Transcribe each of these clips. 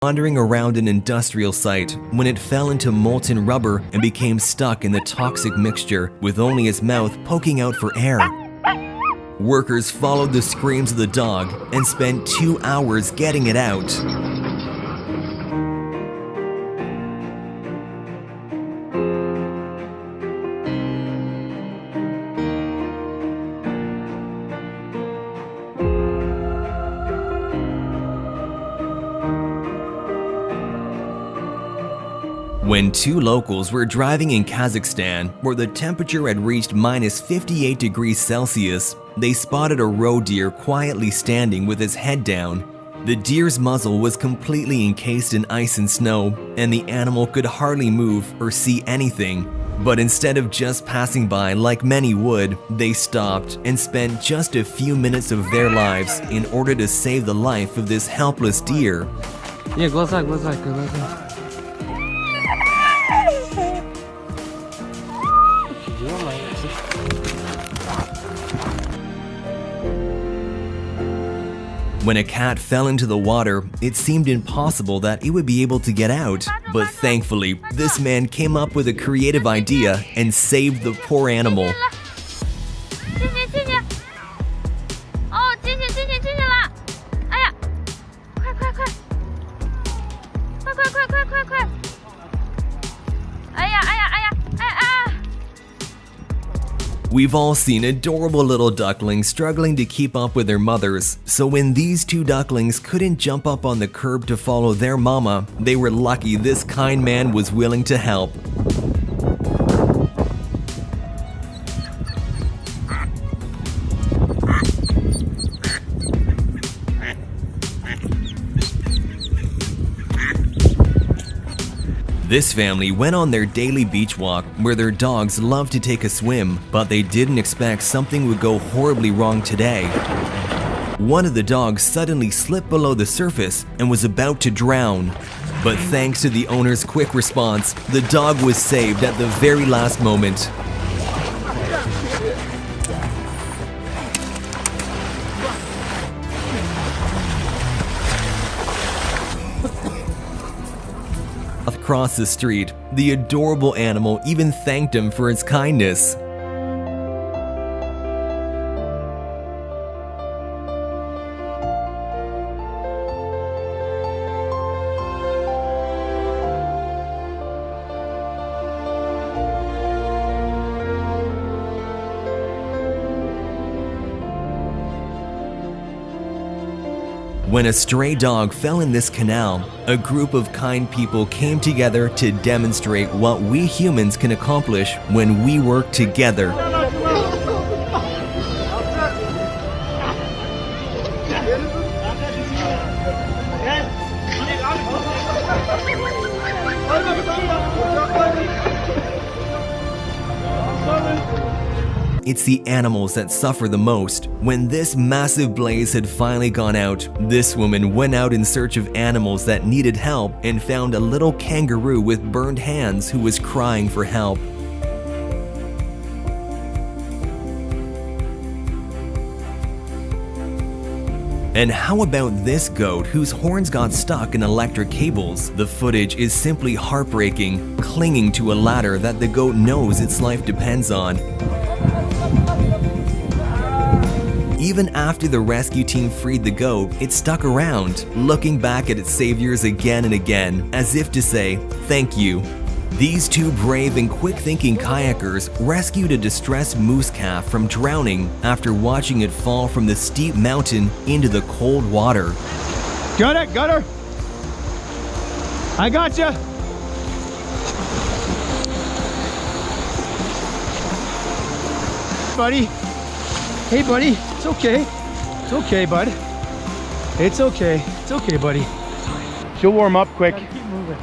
wandering around an industrial site when it fell into molten rubber and became stuck in the toxic mixture with only its mouth poking out for air. Workers followed the screams of the dog and spent 2 hours getting it out. When 2 locals were driving in Kazakhstan, where the temperature had reached minus 58 degrees Celsius, they spotted a roe deer quietly standing with its head down. The deer's muzzle was completely encased in ice and snow, and the animal could hardly move or see anything. But instead of just passing by like many would, they stopped and spent just a few minutes of their lives in order to save the life of this helpless deer. глаза. When a cat fell into the water, it seemed impossible that it would be able to get out. But thankfully, this man came up with a creative idea and saved the poor animal. We've all seen adorable little ducklings struggling to keep up with their mothers, so when these 2 ducklings couldn't jump up on the curb to follow their mama, they were lucky this kind man was willing to help. This family went on their daily beach walk where their dogs love to take a swim, but they didn't expect something would go horribly wrong today. One of the dogs suddenly slipped below the surface and was about to drown. But thanks to the owner's quick response, the dog was saved at the very last moment. Across the street, the adorable animal even thanked him for its kindness. When a stray dog fell in this canal, a group of kind people came together to demonstrate what we humans can accomplish when we work together. It's the animals that suffer the most. When this massive blaze had finally gone out, this woman went out in search of animals that needed help and found a little kangaroo with burned hands who was crying for help. And how about this goat whose horns got stuck in electric cables? The footage is simply heartbreaking, clinging to a ladder that the goat knows its life depends on. Even after the rescue team freed the goat, it stuck around, looking back at its saviors again and again, as if to say, thank you. These 2 brave and quick-thinking kayakers rescued a distressed moose calf from drowning after watching it fall from the steep mountain into the cold water. Got her! I got you! Buddy! Hey buddy, it's okay. It's okay, bud. It's okay, buddy. She'll warm up quick. Keep moving.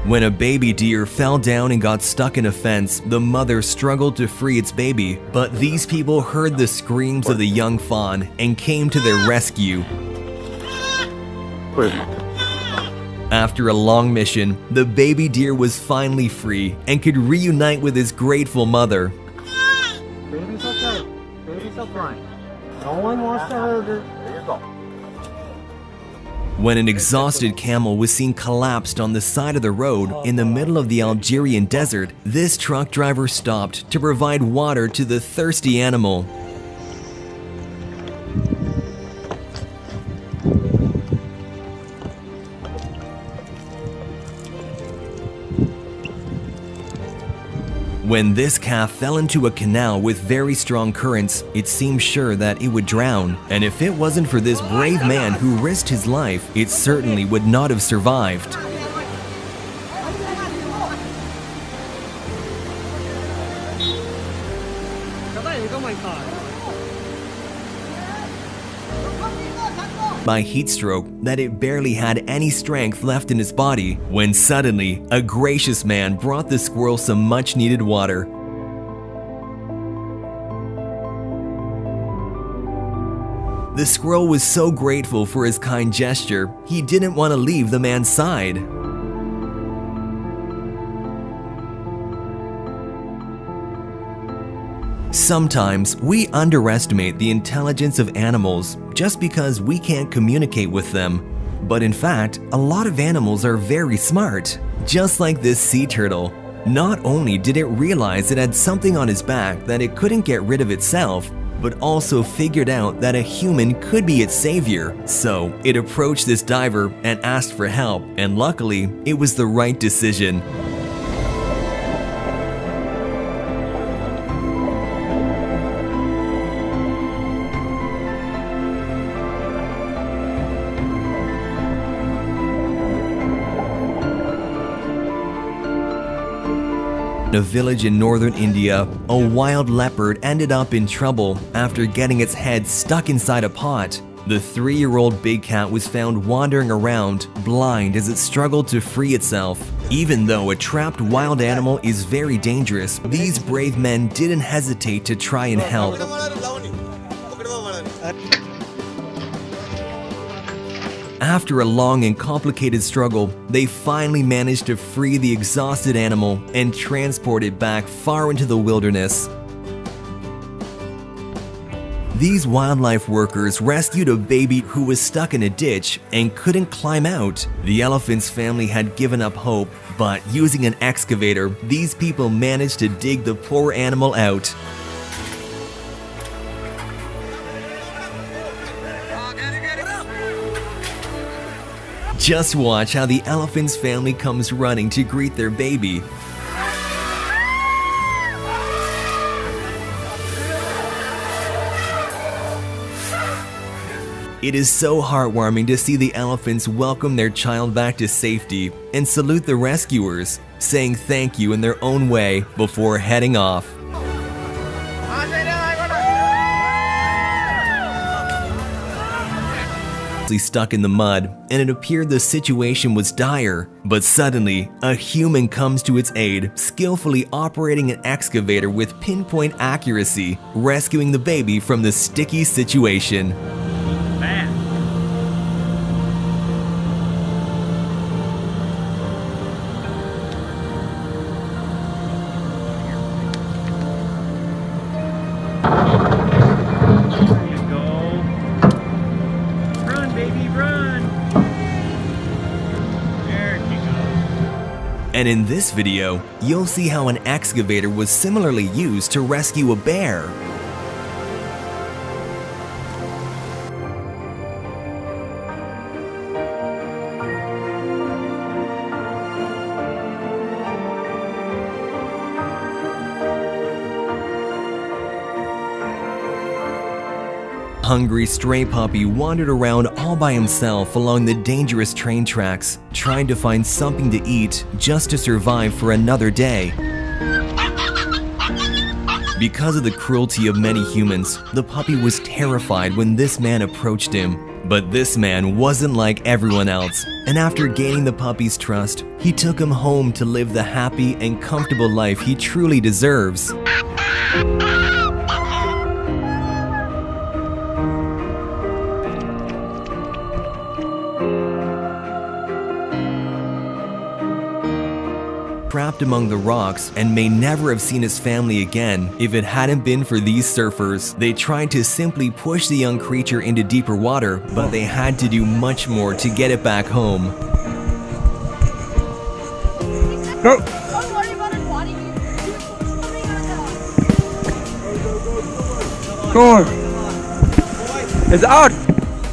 When a baby deer fell down and got stuck in a fence, the mother struggled to free its baby, but these people heard the screams of the young fawn and came to their rescue. After a long mission, the baby deer was finally free and could reunite with his grateful mother. Baby's okay. Baby's fine. No one wants to hurt her. There you go. When an exhausted camel was seen collapsed on the side of the road in the middle of the Algerian desert, this truck driver stopped to provide water to the thirsty animal. When this calf fell into a canal with very strong currents, it seemed sure that it would drown, and if it wasn't for this brave man who risked his life, it certainly would not have survived. By heat stroke that it barely had any strength left in its body, when suddenly a gracious man brought the squirrel some much needed water. The squirrel was so grateful for his kind gesture, he didn't want to leave the man's side. Sometimes we underestimate the intelligence of animals just because we can't communicate with them. But in fact, a lot of animals are very smart. Just like this sea turtle. Not only did it realize it had something on its back that it couldn't get rid of itself, but also figured out that a human could be its savior. So it approached this diver and asked for help, and luckily, it was the right decision. In a village in northern India, a wild leopard ended up in trouble after getting its head stuck inside a pot. The 3-year-old big cat was found wandering around, blind as it struggled to free itself. Even though a trapped wild animal is very dangerous, these brave men didn't hesitate to try and help. After a long and complicated struggle, they finally managed to free the exhausted animal and transport it back far into the wilderness. These wildlife workers rescued a baby who was stuck in a ditch and couldn't climb out. The elephant's family had given up hope, but using an excavator, these people managed to dig the poor animal out. Just watch how the elephant's family comes running to greet their baby. It is so heartwarming to see the elephants welcome their child back to safety and salute the rescuers, saying thank you in their own way before heading off. Stuck in the mud, and it appeared the situation was dire, but suddenly a human comes to its aid, skillfully operating an excavator with pinpoint accuracy, rescuing the baby from the sticky situation. And in this video, you'll see how an excavator was similarly used to rescue a bear. Hungry stray puppy wandered around all by himself along the dangerous train tracks, trying to find something to eat just to survive for another day. Because of the cruelty of many humans, the puppy was terrified when this man approached him. But this man wasn't like everyone else, and after gaining the puppy's trust, he took him home to live the happy and comfortable life he truly deserves. trapped among the rocks and may never have seen his family again if it hadn't been for these surfers. They tried to simply push the young creature into deeper water, but they had to do much more to get it back home. Go. Don't worry about it, body. Go on. It's out.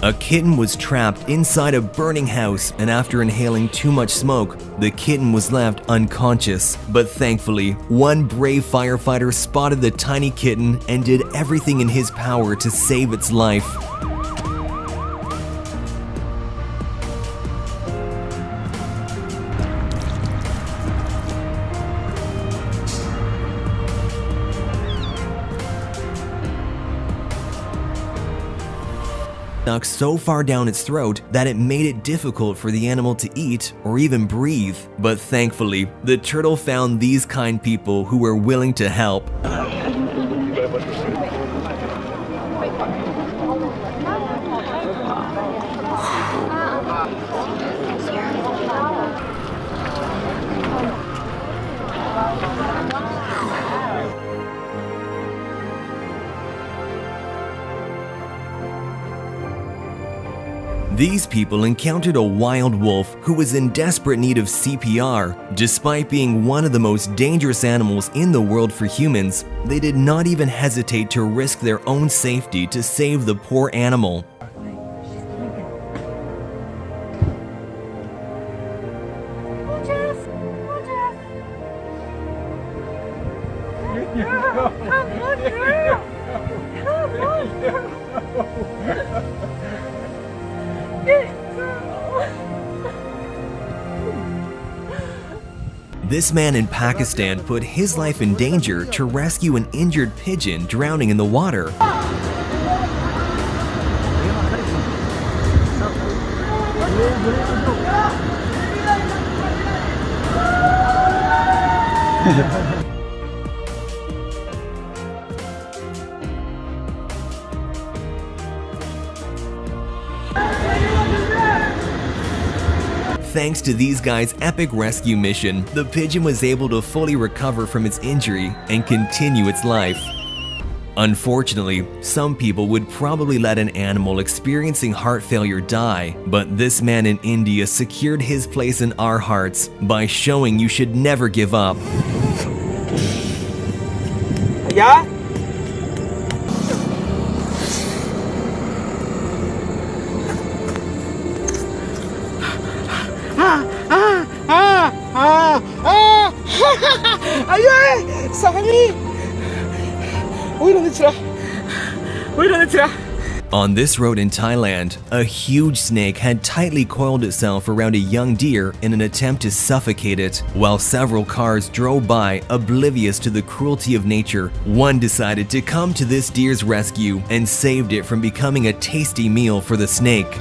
A kitten was trapped inside a burning house, and after inhaling too much smoke, the kitten was left unconscious. But thankfully, one brave firefighter spotted the tiny kitten and did everything in his power to save its life. Stuck so far down its throat that it made it difficult for the animal to eat or even breathe. But thankfully, the turtle found these kind people who were willing to help. These people encountered a wild wolf who was in desperate need of CPR. Despite being one of the most dangerous animals in the world for humans, they did not even hesitate to risk their own safety to save the poor animal. This man in Pakistan put his life in danger to rescue an injured pigeon drowning in the water. Thanks to these guys' epic rescue mission, the pigeon was able to fully recover from its injury and continue its life. Unfortunately, some people would probably let an animal experiencing heart failure die, but this man in India secured his place in our hearts by showing you should never give up. Yeah? On this road in Thailand, a huge snake had tightly coiled itself around a young deer in an attempt to suffocate it. While several cars drove by, oblivious to the cruelty of nature, one decided to come to this deer's rescue and saved it from becoming a tasty meal for the snake.